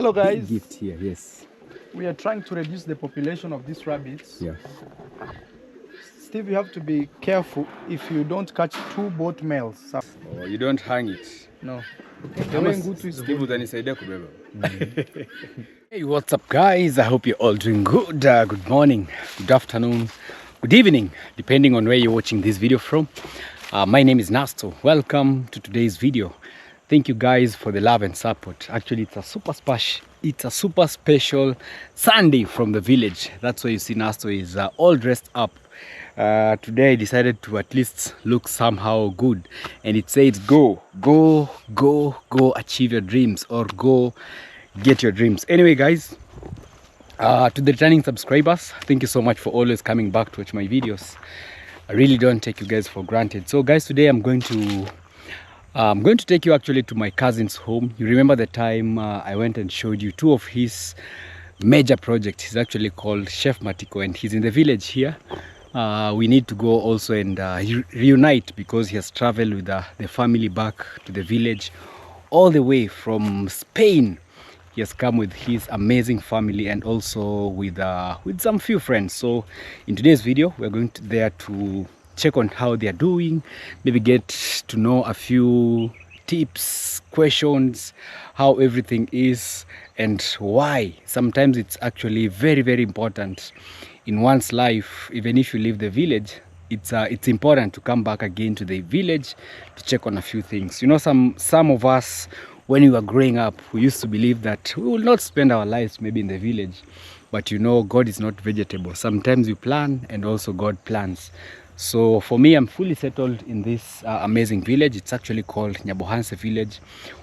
Hello guys. Gift here, yes. We are trying to reduce the population of these rabbits. Yeah. Steve, you have to be careful if you don't catch two both males. Oh, you don't hang it. No. Hey, what's up guys? I hope you're all doing good. Good morning, good afternoon, good evening, depending on where you're watching this video from. My name is Nasto. Welcome to today's video. Thank you guys for the love and support. Actually, it's a super special Sunday from the village. That's why you see Nasto is all dressed up. Today I decided to at least look somehow good, and it says go achieve your dreams, or go get your dreams. Anyway guys, to the returning subscribers, thank you so much for always coming back to watch my videos. I really don't take you guys for granted. So guys, today I'm going to take you actually to my cousin's home. You remember the time I went and showed you two of his major projects. He's actually called Chef Matiko, and he's in the village here. We need to go also and reunite, because he has traveled with the family back to the village all the way from Spain. He has come with his amazing family and also with some few friends. So in today's video, we're going there to check on how they are doing, maybe get to know a few tips, questions, how everything is, and why sometimes it's actually very important in one's life. Even if you leave the village, it's important to come back again to the village to check on a few things. You know, some of us, when we were growing up, we used to believe that we will not spend our lives maybe in the village, but you know, God is not vegetable. Sometimes you plan and also God plans. So for me, I'm fully settled in this amazing village. It's actually called Nyabohanse village,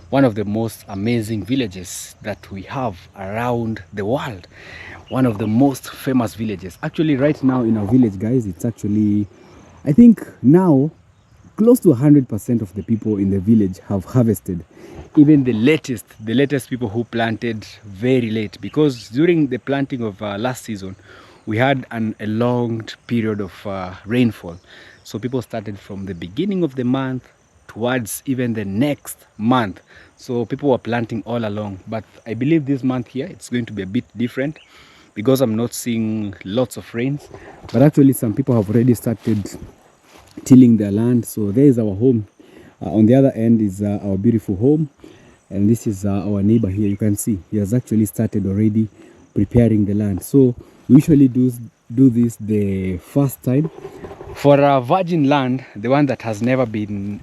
one of the most amazing villages that we have around the world, one of the most famous villages. Actually right now in our village guys, it's actually, I think now close to 100% of the people in the village have harvested. Even the latest people who planted very late, because during the planting of last season we had a long period of rainfall. So people started from the beginning of the month towards even the next month. So people were planting all along. But I believe this month here, it's going to be a bit different, because I'm not seeing lots of rains. But actually some people have already started tilling their land. So there is our home. On the other end is our beautiful home. And this is our neighbor here. You can see he has actually started already preparing the land. So we usually do this the first time. For a virgin land, the one that has never been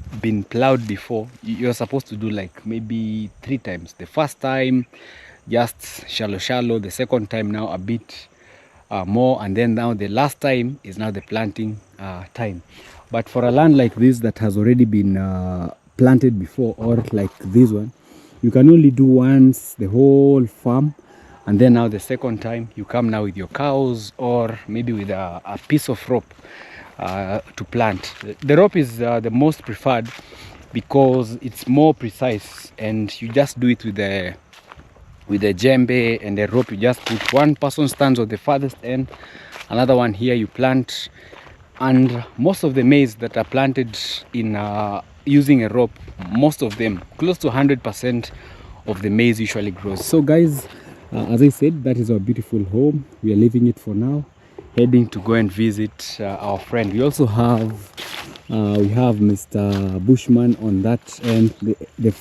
plowed before, you're supposed to do like maybe 3 times. The first time just shallow, the second time now a bit more, and then now the last time is now the planting time. But for a land like this that has already been planted before, or like this one, you can only do once the whole farm, and then now the second time you come now with your cows, or maybe with a piece of rope to plant. The rope is the most preferred, because it's more precise, and you just do it with the djembe and the rope. You just put one person stands on the farthest end, another one here, you plant. And most of the maize that are planted in using a rope, most of them, close to 100% of the maize usually grows. So guys, as I said, that is our beautiful home. We are leaving it for now, heading to go and visit our friend. We also have Mr. Bushman on that, and the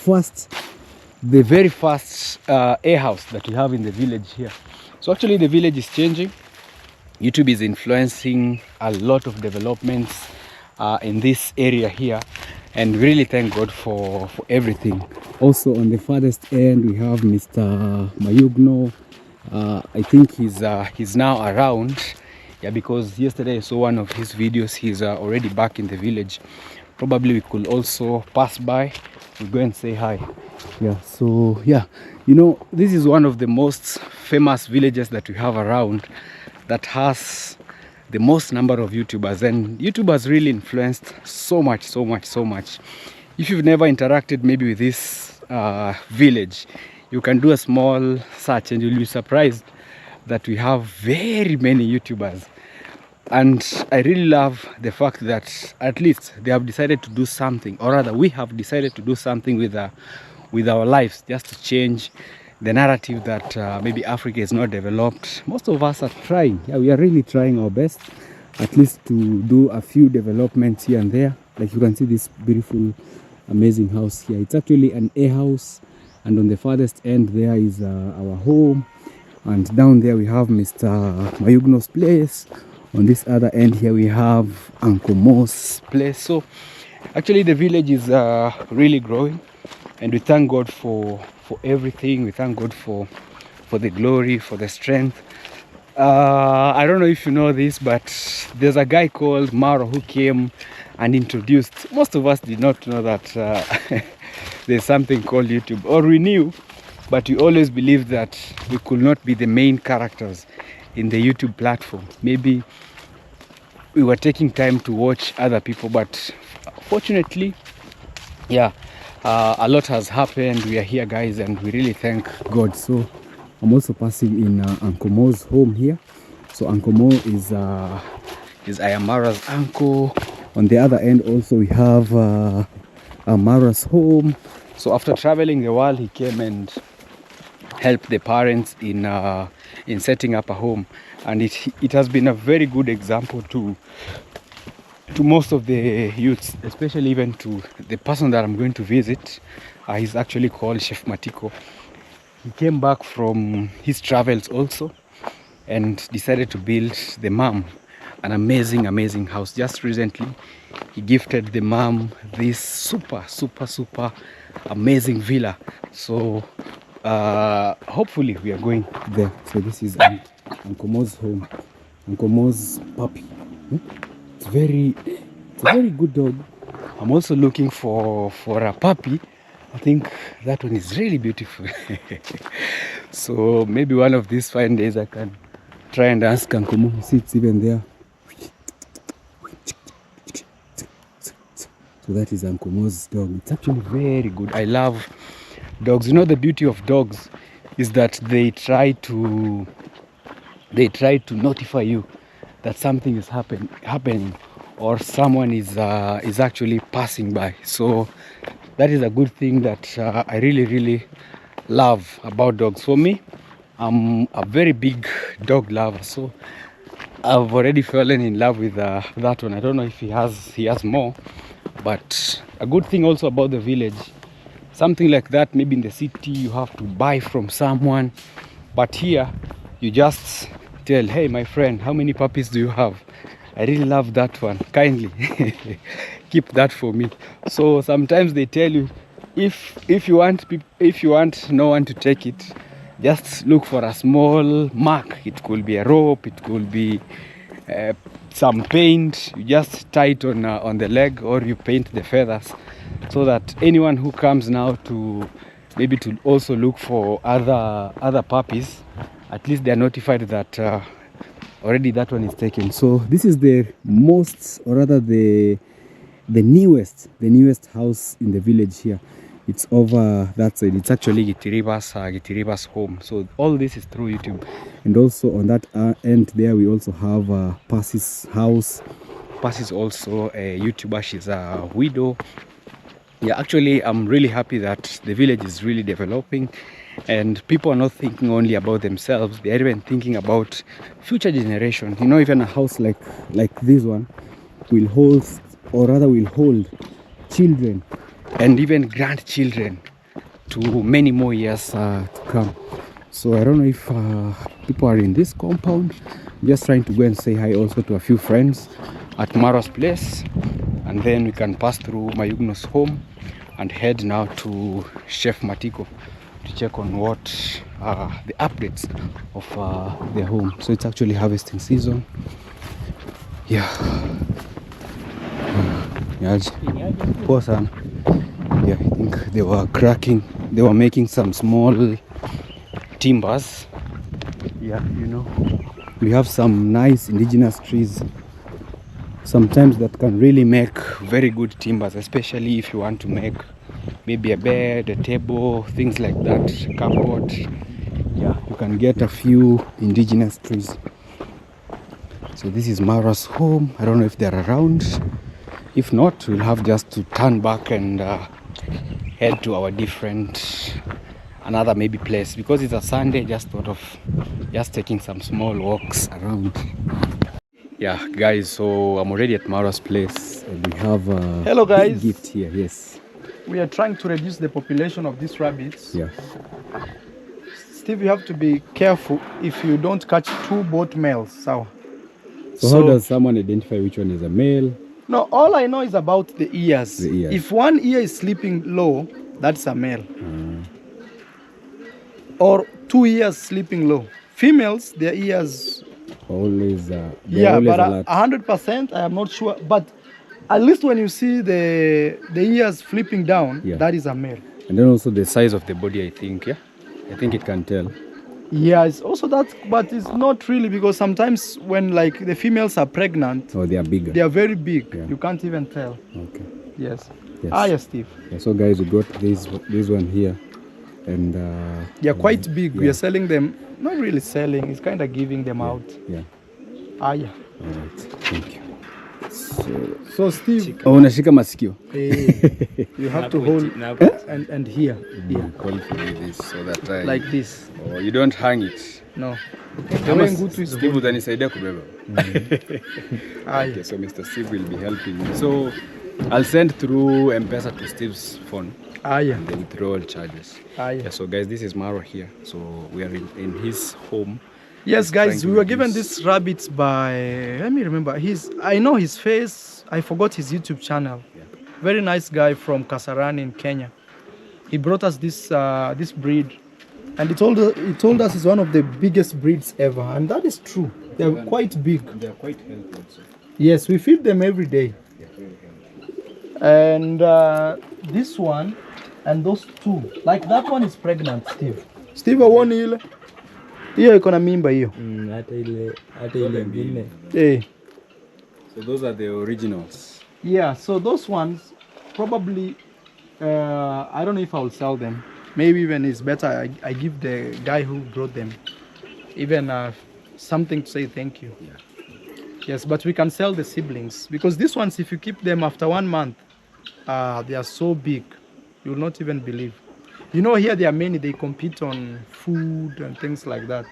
very first air house that we have in the village here. So actually the village is changing. YouTube is influencing a lot of developments in this area here, and really thank God for everything. Also on the farthest end we have Mr. Mayugno. I think he's now around, yeah, because yesterday I saw one of his videos. He's already back in the village. Probably we could also pass by, we'll go and say hi. Yeah, so yeah, you know, this is one of the most famous villages that we have around, that has the most number of YouTubers, and YouTube has really influenced so much. If you've never interacted maybe with this village, you can do a small search and you'll be surprised that we have very many YouTubers. And I really love the fact that at least they have decided to do something, or rather we have decided to do something with our lives, just to change the narrative that maybe Africa is not developed. Most of us are trying. Yeah, we are really trying our best, at least to do a few developments here and there. Like you can see this beautiful, amazing house here. It's actually an A house, and on the farthest end there is our home, and down there we have Mr. Mayugno's place. On this other end here we have Uncle Mo's place. So actually the village is really growing, and we thank God for everything. We thank God for the glory, for the strength. I don't know if you know this, but there's a guy called Maro who came and introduced. Most of us did not know that there's something called YouTube, or we knew, but we always believed that we could not be the main characters in the YouTube platform. Maybe we were taking time to watch other people, but fortunately, yeah, a lot has happened. We are here, guys, and we really thank God. So I'm also passing in Uncle Mo's home here. So Uncle Mo is Ayamara's uncle. On the other end also we have Amara's home. So after traveling the world, he came and helped the parents in setting up a home, and it has been a very good example to most of the youths, especially even to the person that I'm going to visit. He's actually called Chef Matiko. He came back from his travels also and decided to build the mom an amazing house. Just recently he gifted the mom this super amazing villa. So hopefully we are going there. So this is Uncle Mo's home, Uncle Mo's puppy. It's a very good dog. I'm also looking for a puppy. I think that one is really beautiful. So maybe one of these fine days I can try and ask Uncle Mo. See, it's even there. So that is Uncle Mo's dog. It's actually very good. I love dogs. You know, the beauty of dogs is that they try to notify you that something is happening, or someone is actually passing by. So that is a good thing that I really love about dogs. For me, I'm a very big dog lover, so I've already fallen in love with that one. I don't know if he has more, but a good thing also about the village, something like that, maybe in the city you have to buy from someone, but here you just tell, hey my friend, how many puppies do you have? I really love that one, kindly keep that for me. So sometimes they tell you, if you want no one to take it, just look for a small mark. It could be a rope, it could be some paint. You just tie it on the leg, or you paint the feathers, so that anyone who comes now to maybe to also look for other puppies, at least they are notified that already that one is taken. So this is the most, or rather the newest house in the village here. It's over that side. It's actually Gitiriba's home. So all this is through YouTube. And also on that end there we also have Percy's house. Percy's also a YouTuber. She's a widow. Yeah, actually I'm really happy that the village is really developing, and people are not thinking only about themselves. They are even thinking about future generations. You know, even a house like this one will hold, or rather will hold, children and even grandchildren to many more years to come. So I don't know if people are in this compound. I'm just trying to go and say hi also to a few friends at Maro's place, and then we can pass through Mayugno's home and head now to Chef Matiko to check on what the updates of their home. So it's actually harvesting season. Yeah. Poor son. Yeah, I think they were making some small timbers. Yeah, you know, we have some nice indigenous trees sometimes that can really make very good timbers, especially if you want to make maybe a bed, a table, things like that, cupboard. Yeah, you can get a few indigenous trees. So this is Mara's home. I don't know if they're around. If not, we'll have just to turn back and head to our different another maybe place, because it's a Sunday. Just thought of just taking some small walks around. Yeah, guys, so I'm already at Mara's place, and we have a Hello, guys. big gift here. Yes, We are trying to reduce the population of these rabbits. yeah. Steve, you have to be careful if you don't catch two both males. So how does someone identify which one is a male? No, all I know is about the ears. The ears. If one ear is sleeping low, that's a male. Or two ears sleeping low. Females, their ears. Always, Yeah, always but alert. 100%, I am not sure. But at least when you see the ears flipping down, Yeah. that is a male. And then also the size of the body, I think. Yeah, I think it can tell. Yeah, it's also that, but it's not really, because sometimes when like the females are pregnant, Oh, they are bigger. they are very big. Yeah. You can't even tell. Okay. Yes. Yes. Ah, yes, Steve. Yeah, so guys, we got this one here, and They are quite big. We yeah. are selling them. Not really selling. It's kind of giving them out. Yeah. Ah, yeah. All right. Thank you. So Steve, Oh, unashika masikio. you have to hold and here, Call for this so that I... like this. Oh, you don't hang it. No. Kama way Ngutu is Steve utanisaidia kubeba. Ah, Okay, so Mr. Steve will be helping me. So I'll send through M-Pesa to Steve's phone, ah, yeah. the withdrawal charges. Ah, yeah. Yeah, so guys, this is Maro here. So we are in his home. Yes, trying guys, to we were given reduce- these rabbits by, let me remember, I know his face, I forgot his YouTube channel. Yeah. Very nice guy from Kasarani in Kenya. He brought us this this breed, and he told us it's one of the biggest breeds ever, and that is true. They're quite big. They're quite healthy also. Yes, we feed them every day. They're very healthy. And this one and those two, like that one is pregnant, Steve. Steve, aone ile hiyo iko na mimba hiyo. Hata ile ingine. Eh. So those are the originals. Yeah, so those ones probably I don't know if I'll sell them. Maybe even it's better I give the guy who brought them even something to say thank you. Yeah. Yes, but we can sell the siblings, because these ones, if you keep them after 1 month, they are so big, you will not even believe. You know, here there are many, they compete on food and things like that.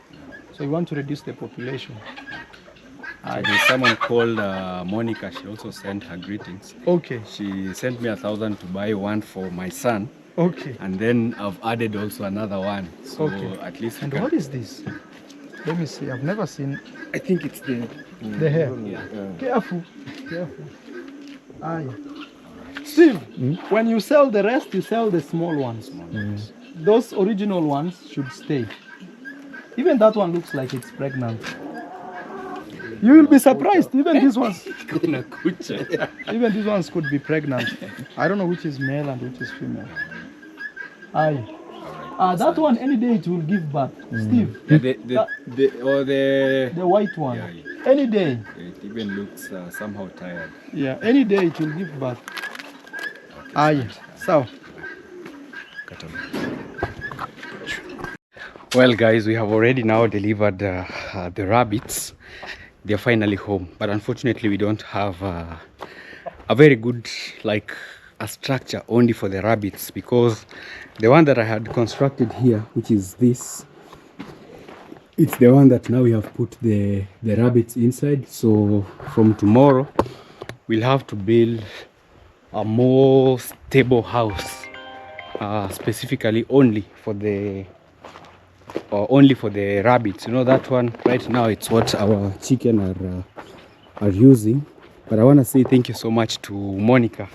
So you want to reduce the population. So there's someone called Monica. She also sent her greetings. Okay, She sent me 1,000 to buy one for my son, okay. and then I've added also another one. So Okay. at least we And can... what is this? Let me see, I've never seen I think it's the... the hair. Careful, careful. Ah, yeah. Steve, when you sell the rest, you sell the small ones. Those original ones should stay. Even that one looks like it's pregnant. You will be surprised. Even these ones, even these ones could be pregnant. I don't know which is male and which is female. Aye. That one, any day it will give birth. Steve, Yeah, the white one, Yeah, yeah. any day. It even looks somehow tired. Yeah, any day it will give birth. Aye. So, Well, guys, we have already now delivered the rabbits. They're finally home, but unfortunately we don't have a very good, like, a structure only for the rabbits, because the one that I had constructed here, which is this, it's the one that now we have put the rabbits inside. So from tomorrow we'll have to build a more stable house, specifically only for the rabbits. You know, that one right now, it's what our chicken are using. But I want to say thank you so much to Monica.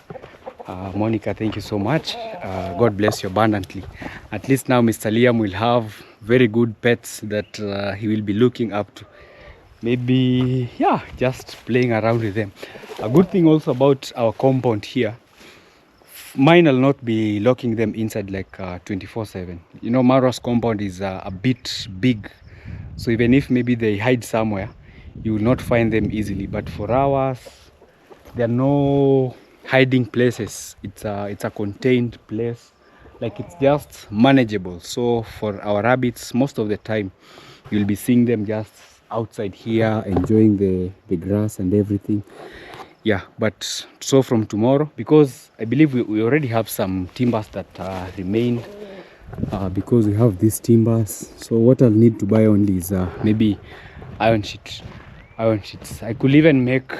Monica, thank you so much. God bless you abundantly. At least now Mr. Liam will have very good pets that he will be looking up to. Maybe, yeah, just playing around with them. A good thing also about our compound here, mine will not be locking them inside like 24/7. You know, Maro's compound is a bit big, so even if maybe they hide somewhere, you will not find them easily. But for ours, there are no hiding places. It's a contained place, like it's just manageable. So for our rabbits, most of the time you'll be seeing them just outside here enjoying the grass and everything. Yeah, but so from tomorrow, because I believe we already have some timbers that remained, because we have these timbers. So what I'll need to buy only is maybe iron sheets. I could even make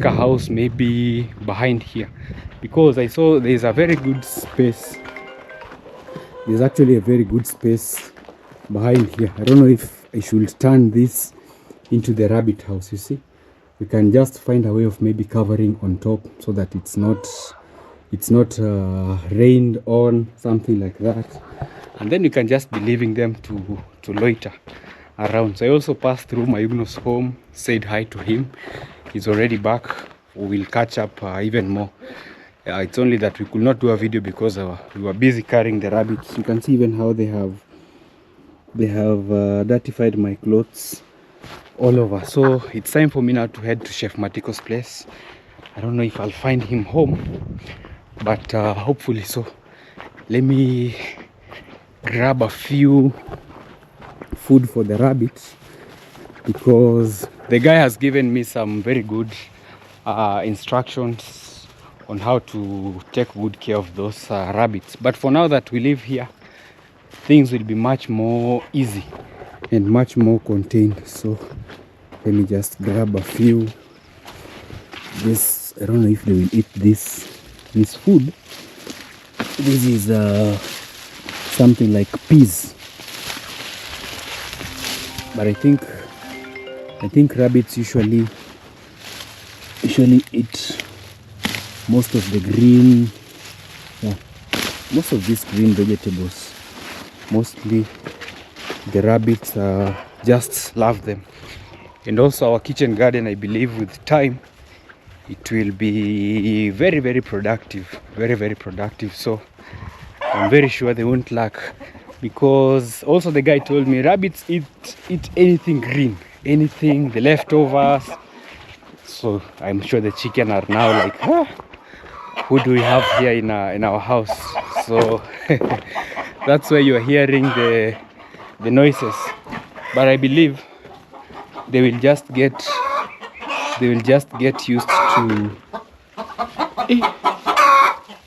a house maybe behind here, because I saw there's a very good space. There's actually a very good space behind here. I don't know if I should turn this into the rabbit house. You see, we can just find a way of maybe covering on top so that it's not rained on, something like that, and then you can just be leaving them to loiter around. So I also passed through Mayugno's home, said hi to him. He's already back. We'll catch up even more. It's only that we could not do a video because we were busy carrying the rabbits. You can see even how they have dirtified my clothes all over. So it's time for me now to head to Chef Matiko's place. I don't know if I'll find him home, but hopefully so. Let me grab a few food for the rabbits, because the guy has given me some very good instructions on how to take good care of those rabbits. But for now that we live here, things will be much more easy and much more contained. So let me just grab a few. This, I don't know if they will eat this food. This is something like peas, but I think rabbits usually eat most of the green, most of these green vegetables. Mostly the rabbits just love them. And also our kitchen garden, I believe with time it will be very, very productive, very productive. So I'm very sure they won't lack, because also the guy told me rabbits eat anything green, anything, the leftovers. So I'm sure the chicken are now like, who do we have here in our house? So that's why you're hearing the noises. But I believe they will just get used to.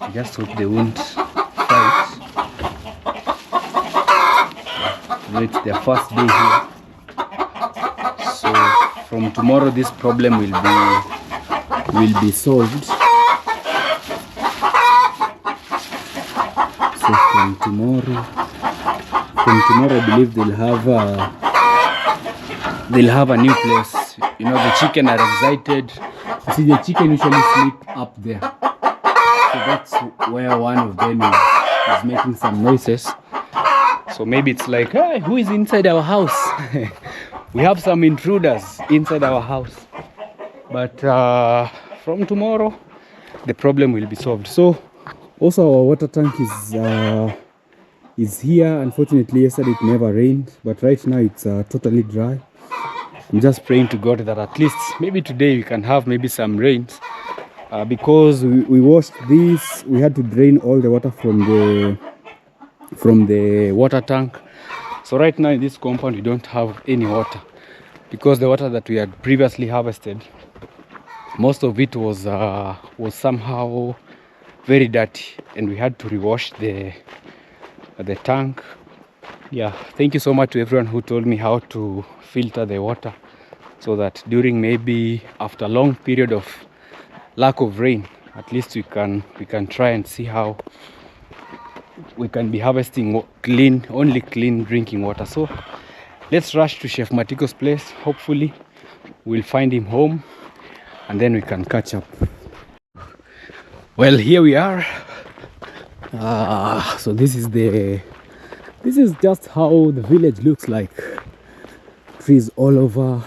I just hope they won't fight. It's their first day here, so from tomorrow this problem will be solved. So from tomorrow I believe they'll have a new place. You know, the chicken are excited. You see, the chicken usually sleep up there, so that's where one of them is making some noises. So maybe it's like, hey, who is inside our house? We have some intruders inside our house. But from tomorrow the problem will be solved. So also our water tank is here. Unfortunately yesterday it never rained, but right now it's totally dry. I'm just praying to God that at least maybe today we can have maybe some rains, because we washed this. We had to drain all the water from the water tank. So right now in this compound we don't have any water, because the water that we had previously harvested, most of it was somehow very dirty, and we had to rewash the tank. Yeah, thank you so much to everyone who told me how to filter the water, so that during maybe after a long period of lack of rain, at least we can try and see how we can be harvesting only clean drinking water. So let's rush to Chef Matiko's place. Hopefully we'll find him home and then we can catch up. Well, here we are. So this is just how the village looks like. Trees all over.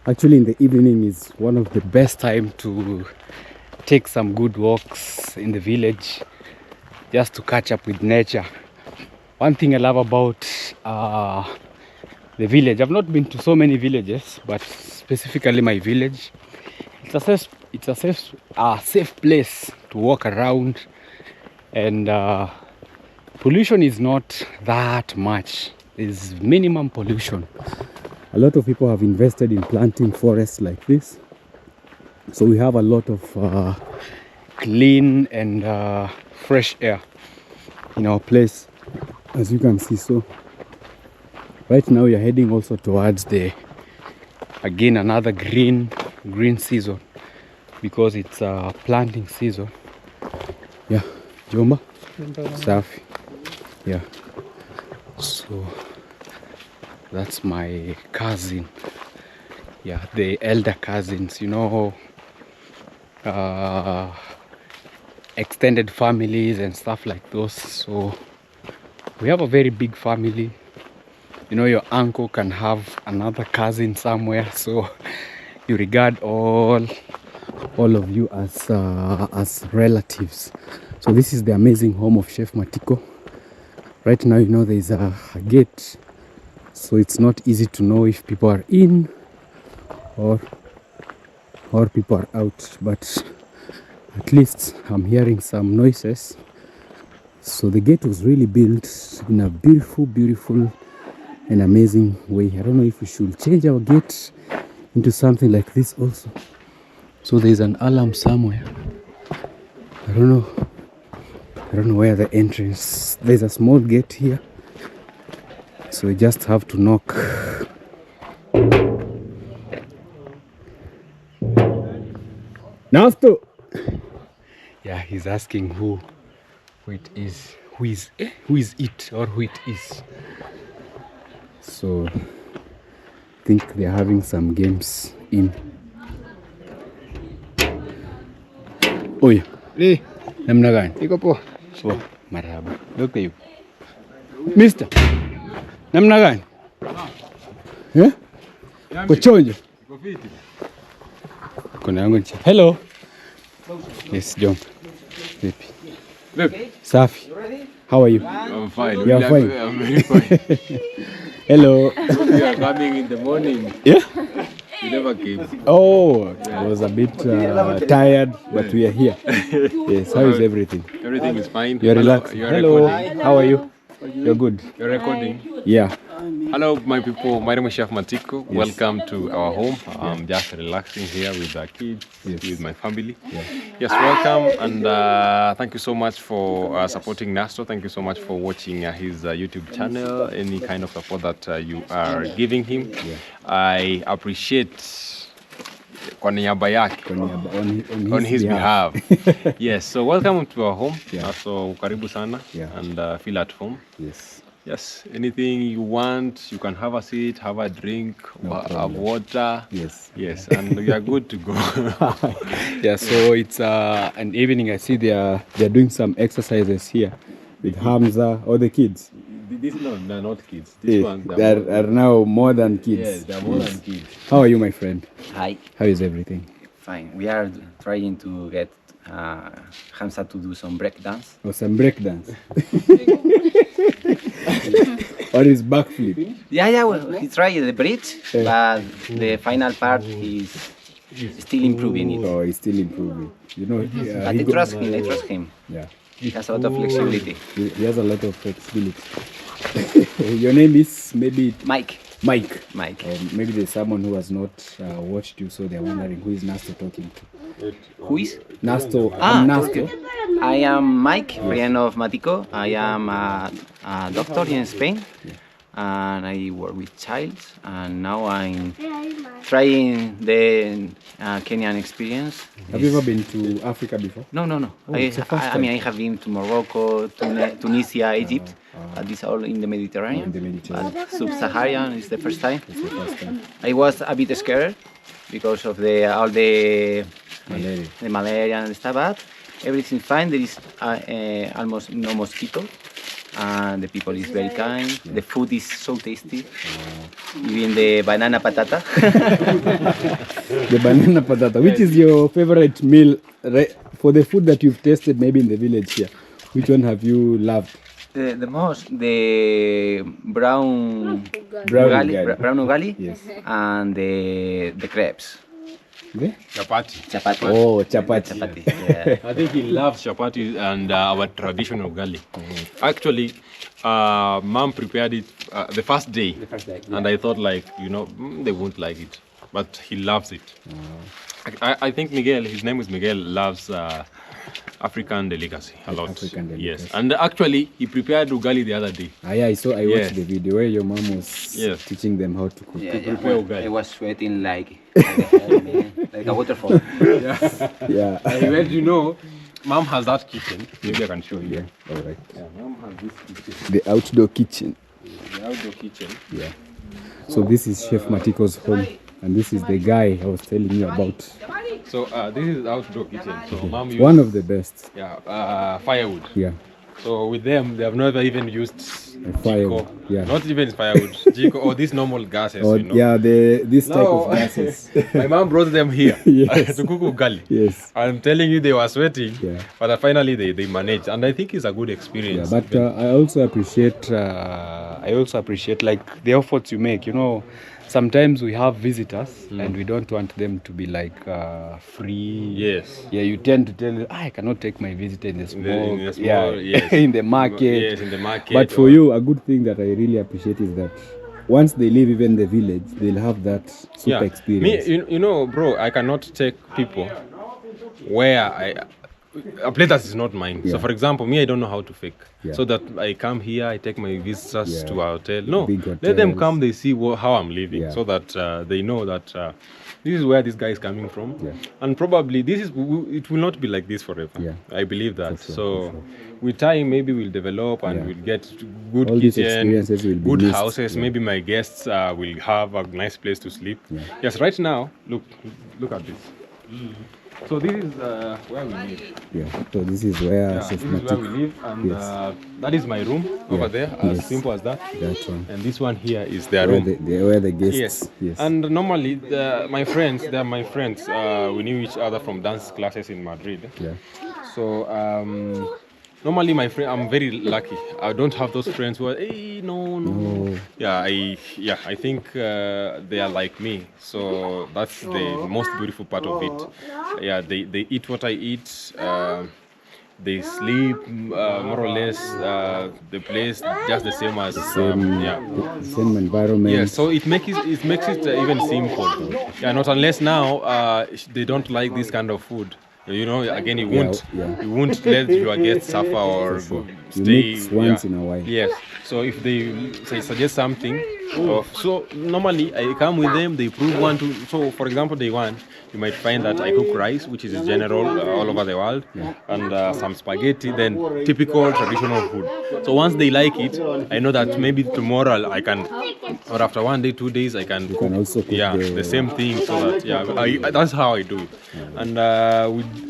Actually in the evening is one of the best time to take some good walks in the village, just to catch up with nature. One thing I love about the village, I've not been to so many villages, but specifically my village, it's a safe place to walk around, and pollution is not that much. There's minimum pollution. A lot of people have invested in planting forests like this, so we have a lot of clean and fresh air. in our place, as you can see. So right now you're heading also towards the again another green season, because it's planting season. Yeah, Jomba, Safi. Yeah, so that's my cousin. Yeah, the elder cousins, you know, extended families and stuff like those. So we have a very big family. You know, your uncle can have another cousin somewhere, so you regard all of you as relatives. So this is the amazing home of Chef Matiko. Right now, you know, there is a gate, so it's not easy to know if people are in or people are out, but at least I'm hearing some noises. So the gate was really built in a beautiful and amazing way. I don't know if we should change our gate into something like this also. So there's an alarm somewhere. I don't know where the entrance. There's a small gate here, so we just have to knock. Nasto. Yeah, he's asking who it is, who is it, or who it is. So I think they're having some games in. Oh yeah. Lee, Namna gani? iko poa. So, marhaba. Look at you. Mister. Namna gani? Eh? Kuchonjo. Kuna yangu nchi. Hello. Yes, John. Vipi? Safi. How are you? I'm fine. You are fine? I'm very fine. Hello. We are coming in the morning. Yeah? You never came. Oh, I was a bit tired, but we are here. Yes, how is everything? Everything is fine. You're relaxed? You're Hello, recording. how are you? You're good? You're recording. Yeah. Hello, my people. My name is Chef Matiko. Yes. Welcome to our home. I'm just relaxing here with the kids, with my family. Yeah. Yes, welcome, and thank you so much for supporting Nasto. Thank you so much for watching his YouTube channel. Any kind of support that you are giving him, I appreciate. On his behalf. Yes, so welcome to our home. So karibu sana, and feel at home. Yes, anything you want, you can have a seat, have a drink, have water. Yes, and we are good to go. Yeah, so it's an evening. I see they're doing some exercises here with Hamza or the kids. These they're not kids. These ones are now more than kids. Yes, they're more than kids. How are you, my friend? Hi. How is everything? Fine. We are trying to get Hamza to do some break dance. Oh, some break dance. Or his backflip? Yeah. Well, he tried the bridge, but the final part he's still improving it. Oh, he's still improving. You know, but I trust him. Yeah. He has a lot of flexibility. He has a lot of flexibility. Your name is maybe Mike. Maybe there's someone who has not watched you, so they're wondering who is Nasto talking to. Who is? Nasto. I'm Nasto. Okay. I am Mike, friend of Matiko. I am a doctor in Spain, and I work with child. And now I'm trying the Kenyan experience. Have you ever been to Africa before? No. Oh, I mean, I have been to Morocco, Tunisia, Egypt. This all in the Mediterranean. But Sub-Saharan is the first time. I was a bit scared because of all the malaria and stuff, but everything's fine. There is almost no mosquito, and the people is very kind. The food is so tasty. Even the banana patata. The banana patata. Which is your favorite meal for the food that you've tasted maybe in the village here? Which one have you loved? The most, the brown ugali, yes, and the crepes. Chapati. Oh, chapati. Yeah. I think he loves chapati and our traditional ugali. Actually, mom prepared it the first day, and I thought, like, they won't like it, but he loves it. I think Miguel, his name is Miguel, loves African delicacy a lot. African delicacy. Yes, and actually he prepared ugali the other day. Yeah, I Yes. watched the video where your mom was Yes. teaching them how to cook. prepare ugali. I was sweating like hell, man. Like a waterfall. Yeah. Well, you know, mom has that kitchen. Maybe I can show you. All right. Yeah, mom has this kitchen. The outdoor kitchen. The outdoor kitchen. Yeah. So this is Chef Matiko's home, and this is the guy I was telling you about. So this is outdoor kitchen. So mom used, One of the best. firewood. Yeah. So with them, they have never even used Firewood. Jiko. Yeah. Not even firewood, Jiko or these normal gases. Or you know. yeah, this type No. of gases. My mom brought them here Yes. to cook ugali. Yes. I'm telling you, they were sweating, Yeah. but finally they managed, and I think it's a good Yeah, experience. but I also appreciate like the efforts you make. You know, sometimes we have visitors and we don't want them to be like free. Yes. Yeah, you tend to tell them, I cannot take my visitor in the smoke. in the small, yeah, yes. in the market. Yes, in the market. But for you, a good thing that I really appreciate is that once they leave even the village, they'll have that super experience. Me, you know, bro, I cannot take people where a place that is not mine. Yeah. So, for example, me, I don't know how to fake. Yeah. So that I come here, I take my visitors Yeah. to a hotel. No, Big let them hotels. come, they see how I'm living, Yeah. so that they know that this is where this guy is coming from. Yeah. And probably it will not be like this forever. Yeah. I believe that. For sure, So, for sure. with time, maybe we'll develop and Yeah. we'll get good All these kitchen, experiences will be good missed. houses. Yeah. Maybe my guests will have a nice place to sleep. Yeah. Yes, right now, look at this. So this is where we live. Yeah. So this is where Yeah, Chef this is where we Matiko. live, and Yes. that is my room over there. As Yes. simple as that. That one. And this one here is their Where room. where the guests. Yes. Yes. And normally, my friends, they're my friends. We knew each other from dance classes in Madrid. Yeah. So normally, my friend, I'm very lucky. I don't have those friends who are, hey, no. Yeah, I think they are like me. So that's the most beautiful part of it. Yeah, they eat what I eat. They sleep more or less the place just the same as yeah. The same environment. Yeah, so it makes it even simple. Yeah, not unless now they don't like this kind of food. You know, again, you won't let your guests suffer or stay. mix once in a while. Yes. So if they suggest something, so normally I come with them. They prove one to. So for example, day one, you might find that I cook rice, which is general all over the world, and some spaghetti. Then typical traditional food. So once they like it, I know that maybe tomorrow I can, or after 1 day, 2 days, I can cook. also cook the same thing. So that that's how I do it. And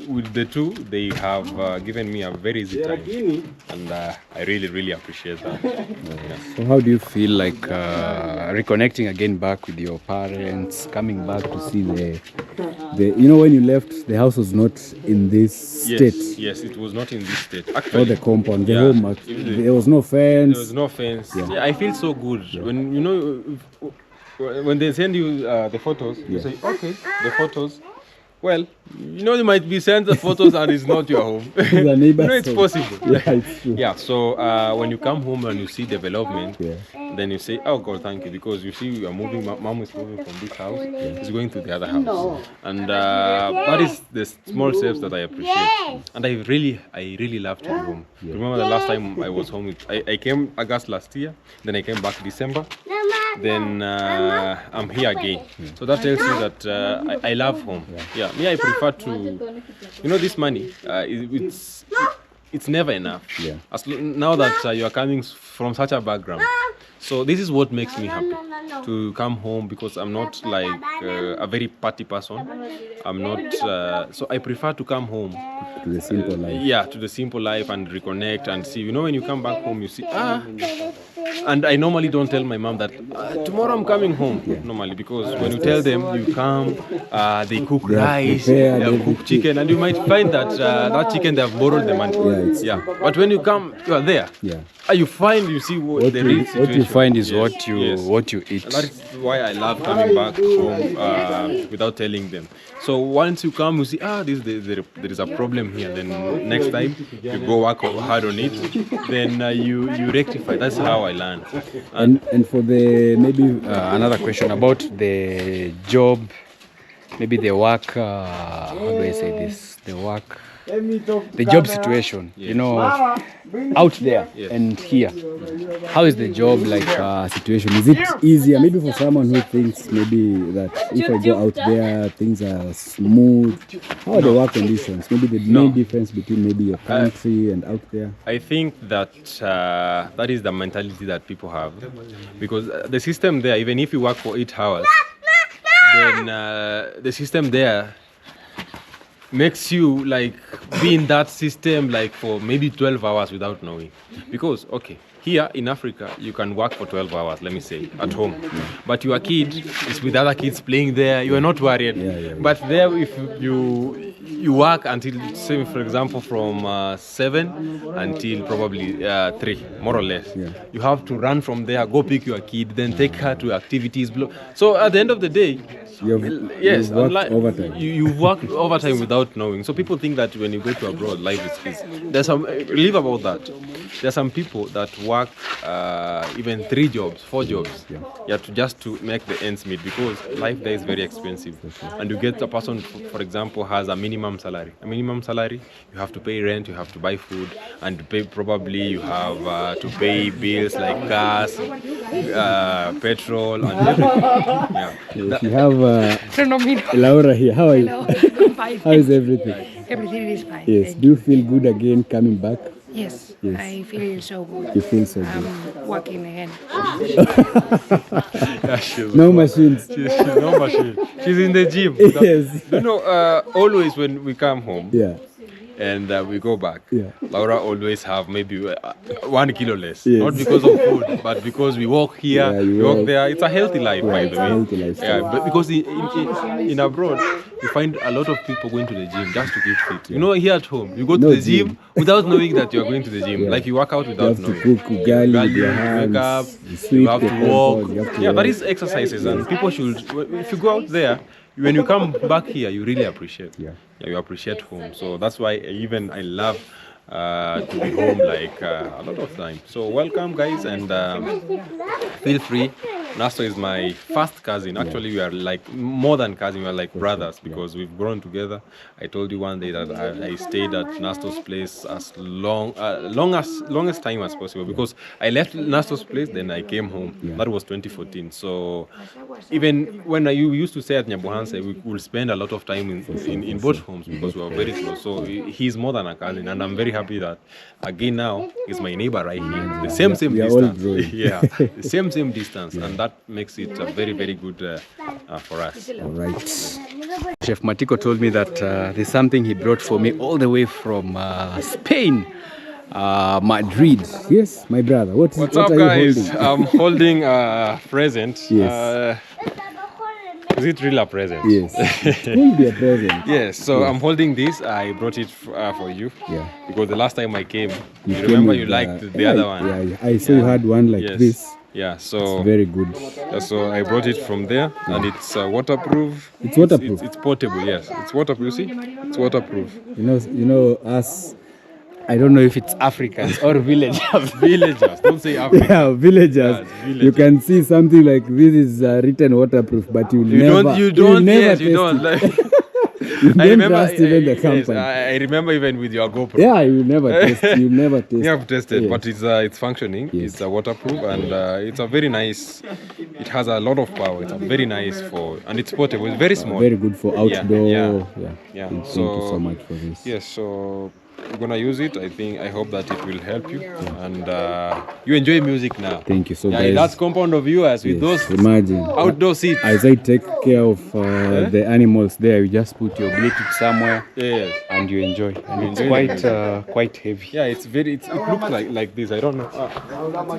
with the two, they have given me a very easy time, and I really appreciate that. So how do you feel like reconnecting again back with your parents, coming back to see the you know, when you left, the house was not in this state. Yes, it was not in this state. Or Actually, the compound, the Yeah. home. There was no fence. there was no fence. Yeah, I feel so good when you know when they send you the photos. You say, okay, the photos. Well, you know, you might be sent the photos and it's not your home. The You neighbor's know, it's home. possible. Yeah, it's true. Yeah, so when you come home and you see development, Yeah. then you say, oh God, thank you, because you see you are moving, mom is moving from this house, it's going to the other house. And that is the small steps that I appreciate. And I really love to be home. Remember the last time I was home, I came August last year, then I came back December, then I'm here again. So that tells you that I love home. Yeah, me, I prefer to, you know, this money, it's never enough. Yeah. Now that you are coming from such a background, so this is what makes me happy to come home, because I'm not like a very party person. I'm not, so I prefer to come home. To the simple life. Yeah, to the simple life and reconnect and see. You know, when you come back home, you see, and I normally don't tell my mom that tomorrow I'm coming home. Normally, because when you tell them you come, they cook rice, they cook chicken, and you might find that that chicken they have borrowed the money. Yeah, But when you come, you are there. Yeah. You see what the real situation. What you find is Yes. what you eat. And that is why I love coming back home without telling them. So once you come, you see, there is a problem here. Then next time you go work hard on it. Then you rectify. That's how I learn. And for the maybe another question about the job maybe the work, how do I say this? The job situation, you know, out there and here. How is the job like situation? Is it easier? Maybe for someone who thinks maybe that if I go out there, things are smooth. How are the work conditions? Maybe the main difference between maybe your country and out there? I think that that is the mentality that people have, because the system there, even if you work for 8 hours, then the system there makes you like be in that system like for maybe 12 hours without knowing. Because okay, here in Africa you can work for 12 hours, let me say, at home, but your kid is with other kids playing there, you are not worried. But there, if you work until, say for example, from 7 until probably 3, more or less, you have to run from there, go pick your kid, then take her to activities. So at the end of the day, you've worked overtime. You work overtime without knowing. So people think that when you go to abroad, life is easy. There's some relief about that. There are some people that work even 3 jobs, 4 jobs, just to make the ends meet, because life there is very expensive. And you get a person, for example, has a minimum salary. A minimum salary, you have to pay rent, you have to buy food, and probably you have to pay bills like gas, petrol, and everything. If you have Laura here, how are you? I'm fine. How is everything? Everything is fine. Yes. Do you feel good again coming back? Yes. I feel so good. You feel so good. I'm walking again. No machines. No machine. She's in the gym. Yes. You know, always when we come home, and we go back, Laura always have maybe 1 kilo less. Not because of food, but because we walk here, we walk there. It's a healthy life, by the way. But because in abroad, you find a lot of people going to the gym just to keep fit. You know, here at home, you go to the gym without knowing that you are going to the gym. Like you work out without knowing. You have to cook ugali, You wake up, you have to walk. That is exercises, and people should, if you go out there, when you come back here, you really appreciate. You appreciate home. So that's why I love to be home like a lot of time. So welcome, guys, and feel free. Nasto is my first cousin. Actually, we are like more than cousin. We are like brothers because we've grown together. I told you one day that I stayed at Nasto's place as longest time as possible, because I left Nasto's place, then I came home. That was 2014. So even when you used to stay at Nyabuhanse, we would spend a lot of time in both homes because we were very close. So he's more than a cousin, and I'm very happy that again now he's my neighbor right here. The same distance. The same distance, and that makes it very, very good for us. All right. Chef Matiko told me that there's something he brought for me all the way from Spain, Madrid. Yes, my brother. What's up, guys? I'm holding a present. Yes. Is it really a present? Yes. It will be a present. Yes. So I'm holding this. I brought it for you. Yeah. Because the last time I came, you remember you liked the other one. Yeah. I saw you had one like this. Yeah, so it's very good. So I brought it from there, and it's waterproof. It's waterproof. It's portable. Yes, it's waterproof. See, it's waterproof. You know us. I don't know if it's Africans or villagers. Villagers, don't say Africans. Yeah, villagers. You can see something like this is written waterproof, but you never test it. You never trust even the company. Yes, I remember even with your GoPro. Yeah, you never test. You never test. You have tested, but it's functioning. Yes. It's waterproof, and it's a very nice. It has a lot of power. It's very nice and it's portable. It's very small. Very good for outdoor. Yeah. Thank you so much for this. Yes. So we're gonna use it. I hope that it will help you, and you enjoy music now. Thank you so much. That's compound of viewers with those outdoor seats. As I take care of the animals there, you just put your Bluetooth somewhere, and you enjoy. And it's quite heavy. Yeah, it looks like this. I don't know.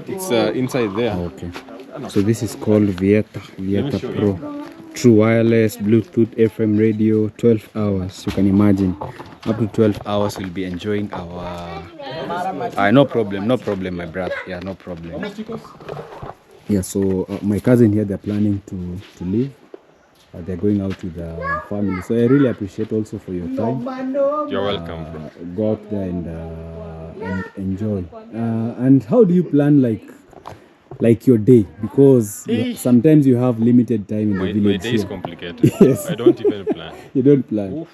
It's inside there. Okay. So this is called Vieta Pro. True wireless, Bluetooth, FM radio, 12 hours. You can imagine, up to 12 hours we'll be enjoying our... no problem, my brother. Yeah, no problem. Yeah, so my cousin here, they're planning to leave. They're going out with the family. So I really appreciate also for your time. You're welcome. Go out there and enjoy. And how do you plan, like, like your day, because sometimes you have limited time in the My village. day is here. complicated. Yes. I don't even plan. You don't plan. Oof,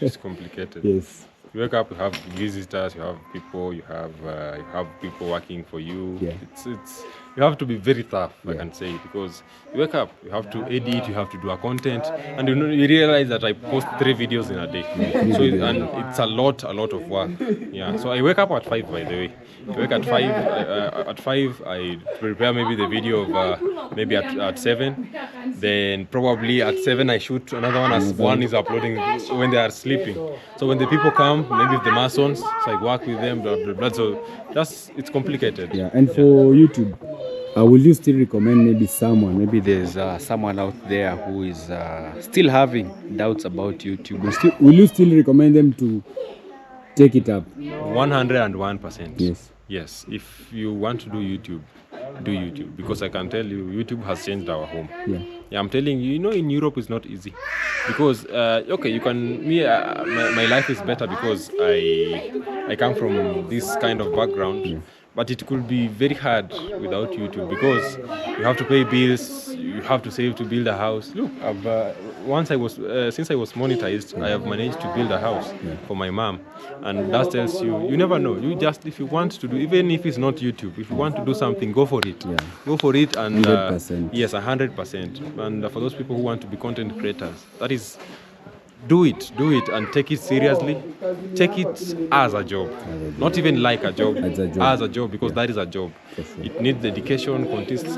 it's complicated. Yes. You wake up, you have visitors, you have people, you have people working for you. Yeah. It's you have to be very tough, I can say, because you wake up, you have to edit, you have to do a content, and you realize that I post 3 videos in a day. So and it's a lot of work. Yeah. So I wake up at 5, by the way. I wake at 5. At 5, I prepare maybe the video of maybe at 7. Then probably at 7 I shoot another one as one is uploading when they are sleeping. So when the people come, maybe the masons, so I work with them, blah blah blah. So it's complicated. Yeah. And for YouTube, will you still recommend maybe someone? Maybe there's someone out there who is still having doubts about YouTube. Will you still recommend them to take it up? 101%. Yes. Yes. If you want to do YouTube, because I can tell you, YouTube has changed our home. Yeah. Yeah, I'm telling you, in Europe it's not easy, because okay, you can my life is better because I come from this kind of background. Yeah. But it could be very hard without YouTube, because you have to pay bills, you have to save to build a house. Look, since I was monetized, I have managed to build a house for my mom, and that tells you never know. You just, if you want to do, even if it's not YouTube, if you want to do something, go for it. Yeah. Go for it, and 100%. Yes, 100%. And for those people who want to be content creators, that is. Do it and take it seriously. Take it as a job, not even like a job, as a job, because that is a job. Sure. It needs dedication,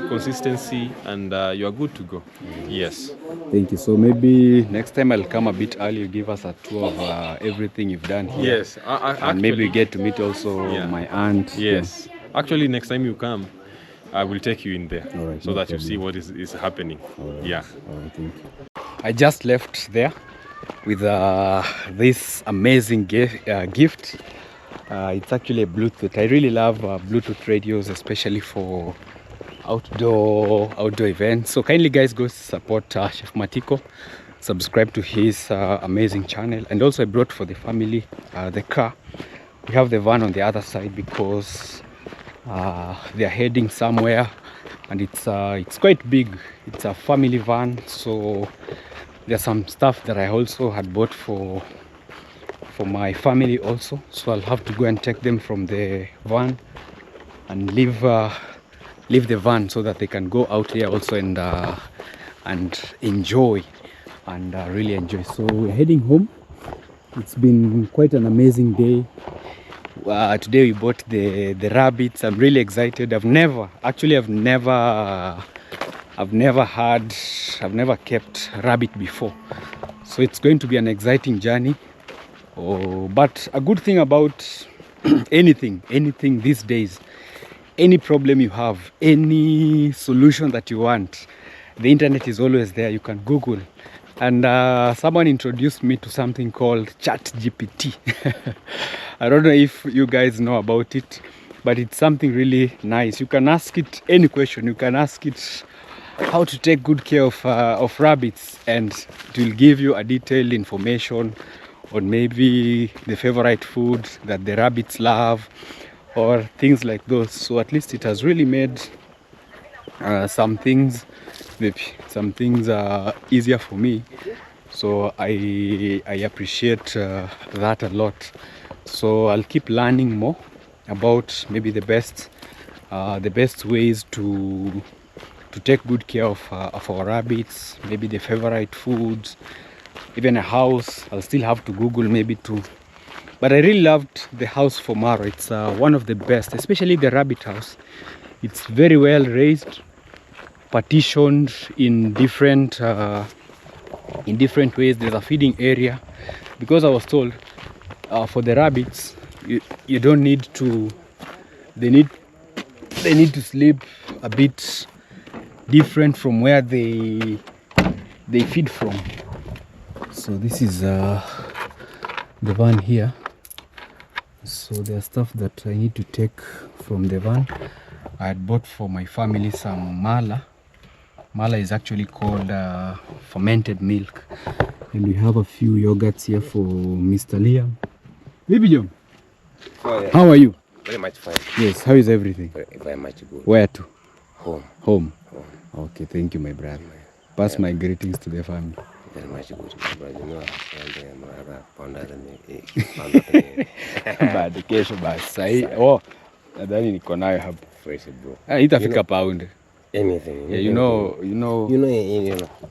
consistency, and you are good to go. Yes. Thank you. So maybe next time I'll come a bit early. Give us a tour of everything you've done here. Yes. And maybe get to meet also my aunt. Yes. Yeah. Actually, next time you come, I will take you in there, so that you see what is happening. Yeah. All right, thank you. I just left there with this amazing gift. It's actually a Bluetooth. I really love Bluetooth radios, especially for outdoor events. So kindly guys, go support Chef Matiko, subscribe to his amazing channel. And also I brought for the family the car. We have the van on the other side because they are heading somewhere, and it's quite big. It's a family van, so there's some stuff that I also had bought for my family also. So I'll have to go and take them from the van and leave the van so that they can go out here also and enjoy and really enjoy. So we're heading home. It's been quite an amazing day. Today we bought the rabbits. I'm really excited. I've never kept rabbit before, so it's going to be an exciting journey. But a good thing about anything these days, any problem you have, any solution that you want, the internet is always there. You can Google, and someone introduced me to something called ChatGPT. I don't know if you guys know about it, but it's something really nice. You can ask it any question. You can ask it how to take good care of rabbits, and it will give you a detailed information on maybe the favorite food that the rabbits love or things like those. So at least it has really made some things easier for me. So I appreciate that a lot. So I'll keep learning more about maybe the best ways to take good care of our rabbits, maybe the favorite foods, even a house. I'll still have to Google maybe too. But I really loved the house for Maro. It's one of the best, especially the rabbit house. It's very well raised, partitioned in different ways. There's a feeding area, because I was told for the rabbits you don't need to. They need to sleep a bit different from where they feed from. So this is the van here. So there's stuff that I need to take from the van. I had bought for my family some mala. Mala is actually called fermented milk. And we have a few yogurts here for Mr. Liam. Baby John, how are you? Very much fine. Yes, how is everything? Very much good. Where to? Home. Home. Okay, thank you, my brother. Pass my greetings to the family. Very much good, brother. You know, Bado kesho basi. Sahi. Oh, nadhani niko nayo hapo. fresh, bro. Itafika pound. Anything. Yeah, you know.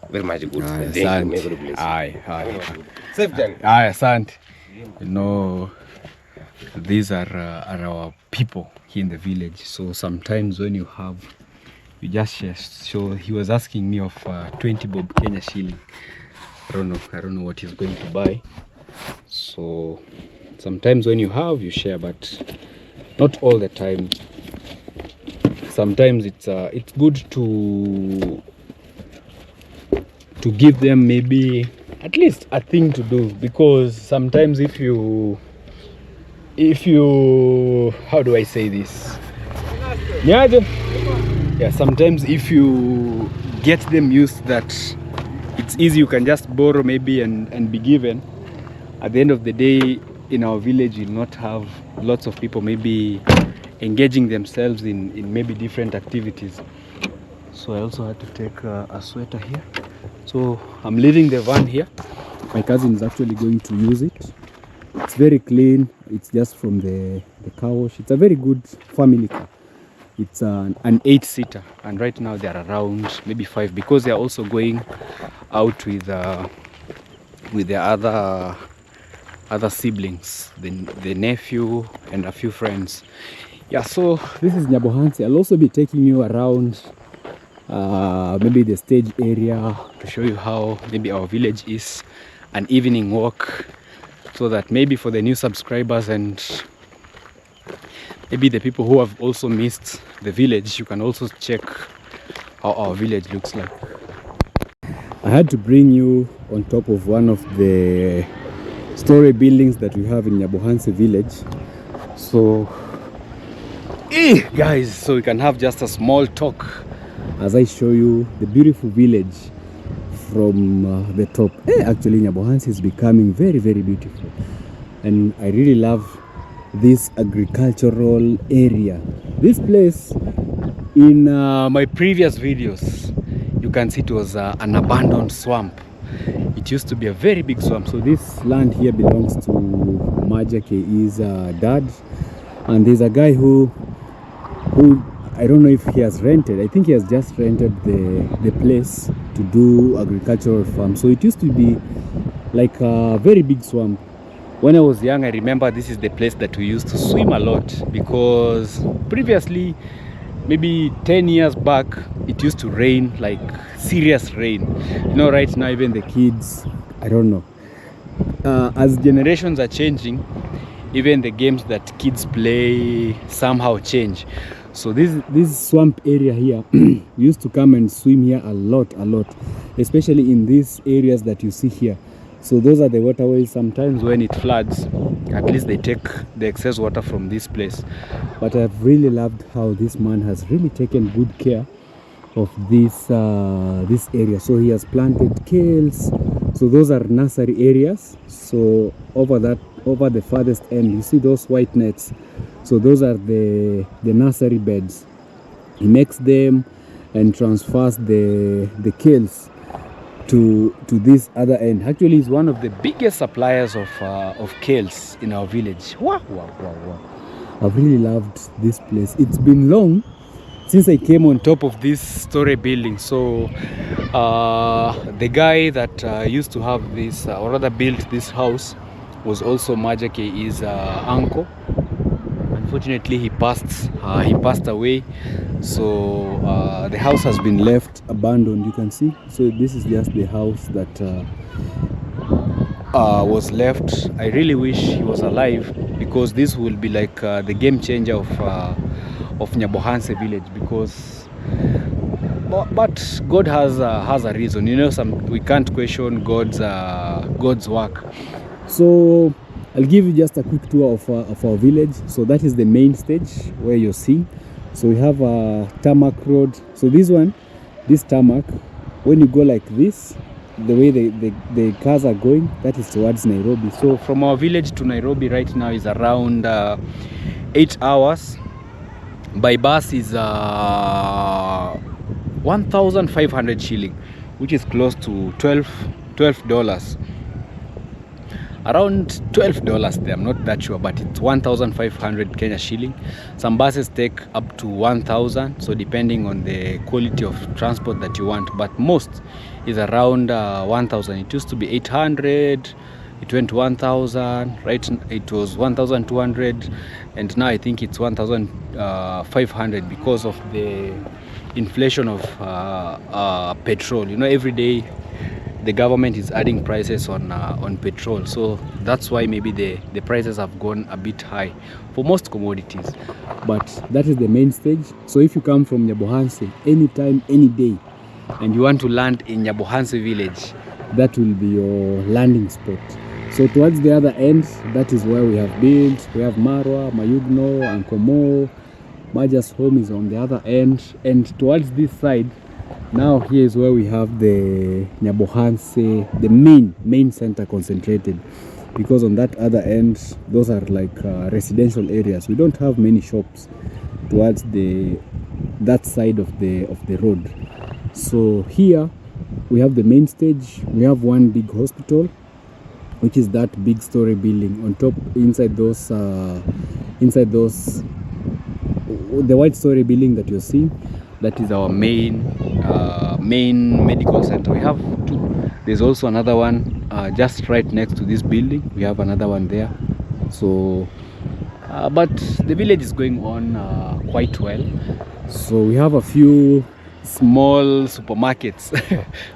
Very much good. Thank you. Asante. May God bless you. Aye. Safe journey. Aye, asante. You know, these are our people here in the village. So sometimes when you just share. So he was asking me of 20 bob Kenya shilling. I don't know what he's going to buy. So sometimes when you have, you share, but not all the time. Sometimes it's good to give them maybe at least a thing to do, because sometimes if you how do I say this? Yeah, sometimes if you get them used that it's easy, you can just borrow maybe and be given. At the end of the day, in our village, you'll not have lots of people maybe engaging themselves in maybe different activities. So I also had to take a sweater here. So I'm leaving the van here. My cousin is actually going to use it. It's very clean. It's just from the car wash. It's a very good family car. It's an 8-seater, and right now they are around maybe 5, because they are also going out with their other siblings, the nephew and a few friends. Yeah, so this is Nyabohansi. I'll also be taking you around maybe the stage area to show you how maybe our village is, an evening walk, so that maybe for the new subscribers and maybe the people who have also missed the village, you can also check how our village looks like. I had to bring you on top of one of the story buildings that we have in Nyabohansi village. So guys, so we can have just a small talk as I show you the beautiful village from the top. Actually, Nyabohansi is becoming very, very beautiful, and I really love this agricultural area. This place, in my previous videos, you can see it was an abandoned swamp. It used to be a very big swamp. So this land here belongs to Maja K.'s dad, and there's a guy who I don't know if he has rented. I think he has just rented the place to do agricultural farm. So it used to be like a very big swamp. When I was young, I remember this is the place that we used to swim a lot, because previously, maybe 10 years back, it used to rain, like serious rain. You know, right now, even the kids, I don't know. As generations are changing, even the games that kids play somehow change. So this swamp area here, we used to come and swim here a lot, especially in these areas that you see here. So those are the waterways. Sometimes when it floods, at least they take the excess water from this place. But I've really loved how this man has really taken good care of this area. So he has planted kales. So those are nursery areas. So over the farthest end, you see those white nets. So those are the nursery beds. He makes them and transfers the kales to this other end. Actually, he's one of the biggest suppliers of kales in our village. Wow. I've really loved this place. It's been long since I came on top of this story building. So the guy that used to have this, or rather built this house, was also Maja K.'s uncle. Unfortunately, he passed away. So the house has been left abandoned, you can see. So this is just the house that was left. I really wish he was alive, because this will be like the game changer of Nyabohansi village. Because but God has a reason, you know. We can't question God's work. So I'll give you just a quick tour of our village. So that is the main stage where you're seeing. So we have a tarmac road. So this tarmac, when you go like this, the way the cars are going, that is towards Nairobi. So from our village to Nairobi right now is around 8 hours. by bus is 1,500 shilling, which is close to $12, around $12 there. I'm not that sure, but it's 1,500 Kenya shilling. Some buses take up to 1,000, so depending on the quality of transport that you want, but most is around 1,000. It used to be 800, it went to 1,000, right? It was 1,200, and now I think it's 1,500 because of the inflation of petrol. You know, every day the government is adding prices on petrol, so that's why maybe the prices have gone a bit high for most commodities. But that is the main stage. So if you come from Nyabohanse anytime, any day, and you want to land in Nyabohanse village, that will be your landing spot. So towards the other end, that is where we have built. We have Marwa, Mayugno, Ankomo. Maja's home is on the other end, and towards this side, now here is where we have the Nyabohanse, the main center concentrated, because on that other end, those are like residential areas. We don't have many shops towards that side of the road. So here we have the main stage. We have one big hospital, which is that big story building on top. Inside those the white story building that you're seeing, that is our main medical center. We have two. There's also another one just right next to this building. We have another one there. So but the village is going on quite well. So we have a few small supermarkets,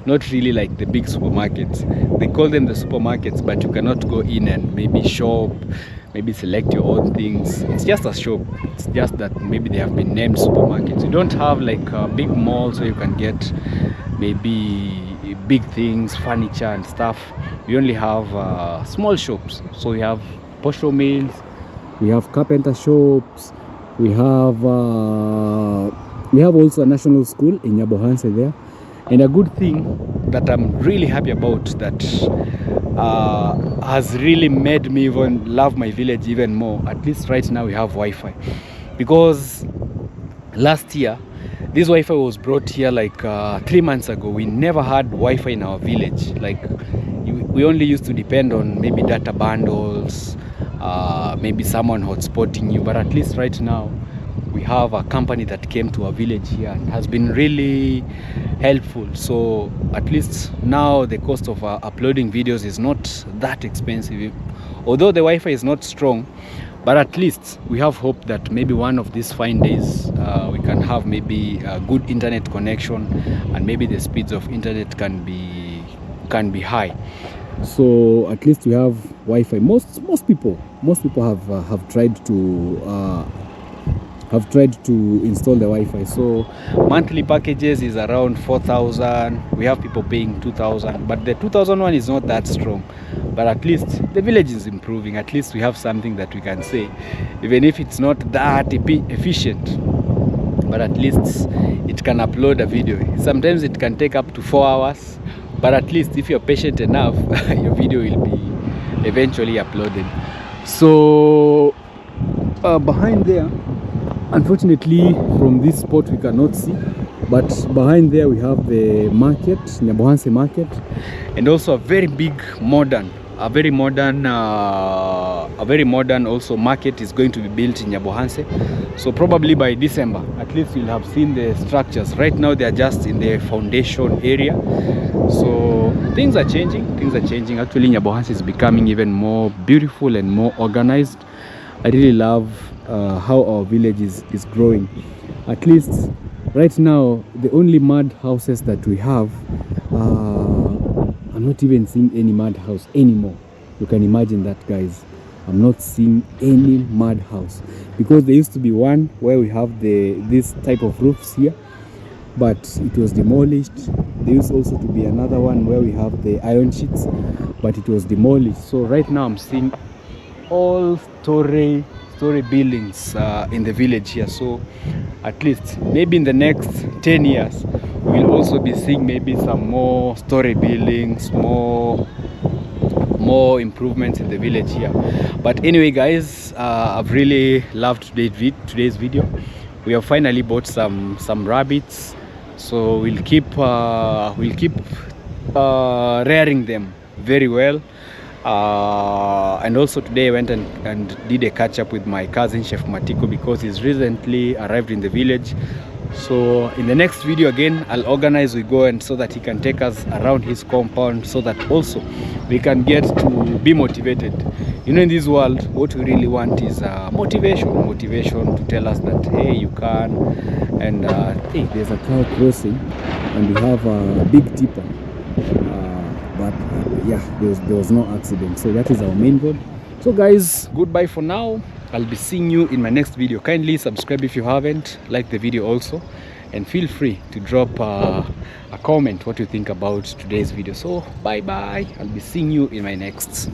not really like the big supermarkets. They call them the supermarkets, but you cannot go in and maybe shop, maybe select your own things. It's just a shop. It's just that maybe they have been named supermarkets. You don't have like a big mall so you can get maybe big things, furniture and stuff. We only have small shops. So we have posho mills, we have carpenter shops, we have also a national school in Nyabohanse there. And a good thing that I'm really happy about, that has really made me even love my village even more, at least right now, we have Wi-Fi. Because last year, this Wi-Fi was brought here like 3 months ago. We never had Wi-Fi in our village. Like we only used to depend on maybe data bundles, maybe someone hotspotting you. But at least right now, we have a company that came to our village here and has been really helpful. So at least now the cost of uploading videos is not that expensive. Although the Wi-Fi is not strong, but at least we have hope that maybe one of these fine days we can have maybe a good internet connection, and maybe the speeds of internet can be high. So at least we have Wi-Fi. Most people have tried to install the Wi-Fi. So monthly packages is around 4,000. We have people paying 2,000, but the 2,000 one is not that strong. But at least the village is improving. At least we have something that we can say, even if it's not that efficient, but at least it can upload a video. Sometimes it can take up to 4 hours, but at least if you're patient enough, your video will be eventually uploaded. So behind there, unfortunately from this spot we cannot see, but behind there we have the market, Nyabohanse market, and also a very modern also market is going to be built in Nyabohanse. So probably by December, at least you'll have seen the structures. Right now they are just in the foundation area. So things are changing. Actually, Nyabohanse is becoming even more beautiful and more organized. I really love how our village is growing. At least right now, the only mud houses that we have, I'm not even seeing any mud house anymore. You can imagine that, guys. I'm not seeing any mud house, because there used to be one where we have this type of roofs here, but it was demolished. There used also to be another one where we have the iron sheets, but it was demolished. So right now I'm seeing all story buildings in the village here. So at least maybe in the next 10 years we'll also be seeing maybe some more story buildings, more improvements in the village here. But anyway, guys, I've really loved today's video. we have finally bought some rabbits, so we'll keep rearing them very well. And also today I went and did a catch up with my cousin Chef Matiko, because he's recently arrived in the village. So in the next video again, I'll organize we go, and so that he can take us around his compound, so that also we can get to be motivated. You know, in this world, what we really want is motivation to tell us that, hey, you can. And hey, there's a cow crossing, and we have a big tipper. But yeah, there was no accident, so that is our main goal. So guys, goodbye for now. I'll be seeing you in my next video. Kindly subscribe if you haven't, like the video also, and feel free to drop a comment what you think about today's video. So bye bye, I'll be seeing you in my next.